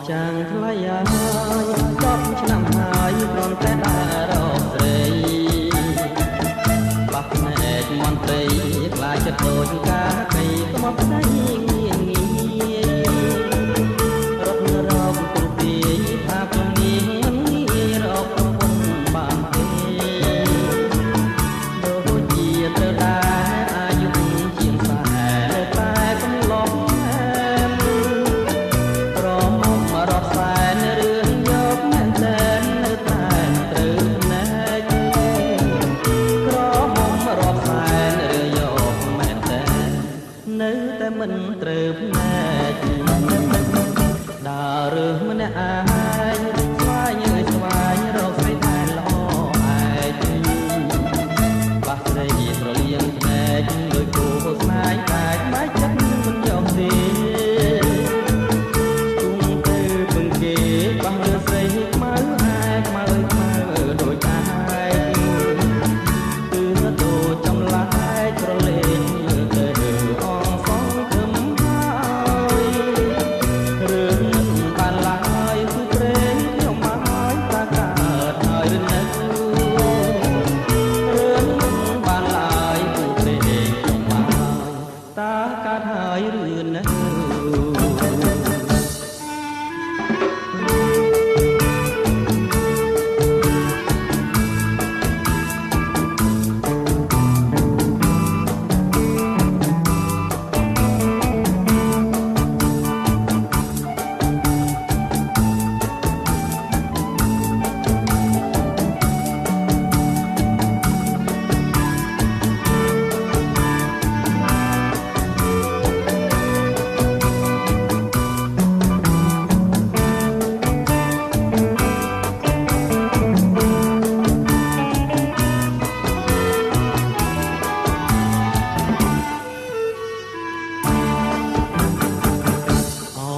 ចាំងថ្លៃហើយ10ឆ្នាំហើយគ្រាន់តែដើររកស្រីបាក់ភ្នែកមន្ត្រីខ្លាចចិត្តដូចកាកៃក្បត់ស្ដីងាយងាយរកនៅរកទូទាយថាខ្ញុំនេះមិនងាយរកប្រពន្ធបានទេដូចជាត្រូវដែរអាយុជាង40តែកំឡុងមិនត្រូវភ្នែកដើររើសម្នាក់ឯងស្វែងស្វែងរកស្រីតែល្អឯងបាក់ស្រីស្រលៀងភ្នែកដោយគូស្នេហ៍តែបែកចិត្តមិនយอมទេទុំទៅពឹងគេបាក់រើស្រីខ្មៅខ្មៅដូចឯងគឺទៅចំឡាយក្រលេង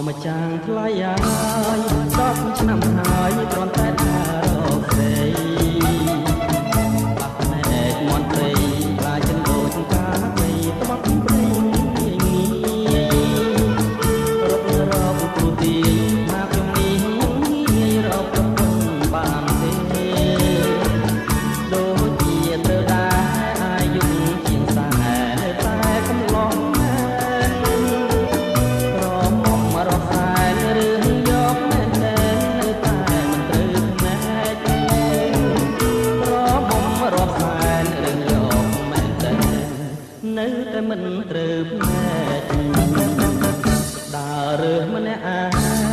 មកចាំងថ្លៃហើយ10ឆ្នាំហើយគ្រាន់តែដើររកស្រីបាក់ភ្នែកមន្ត្រីខ្លាចចិត្តដូចកាកៃក្បត់ព្រៃងាយងាយរកគ្រូទាយថាខ្ញុំនេះងាយរកប្រពន្ធបានទេដូចជាត្រូវដែរអាយុជាង40តែកំឡុងនៅតែមិនត្រូវភ្នែកដើររើសម្នាក់ឯង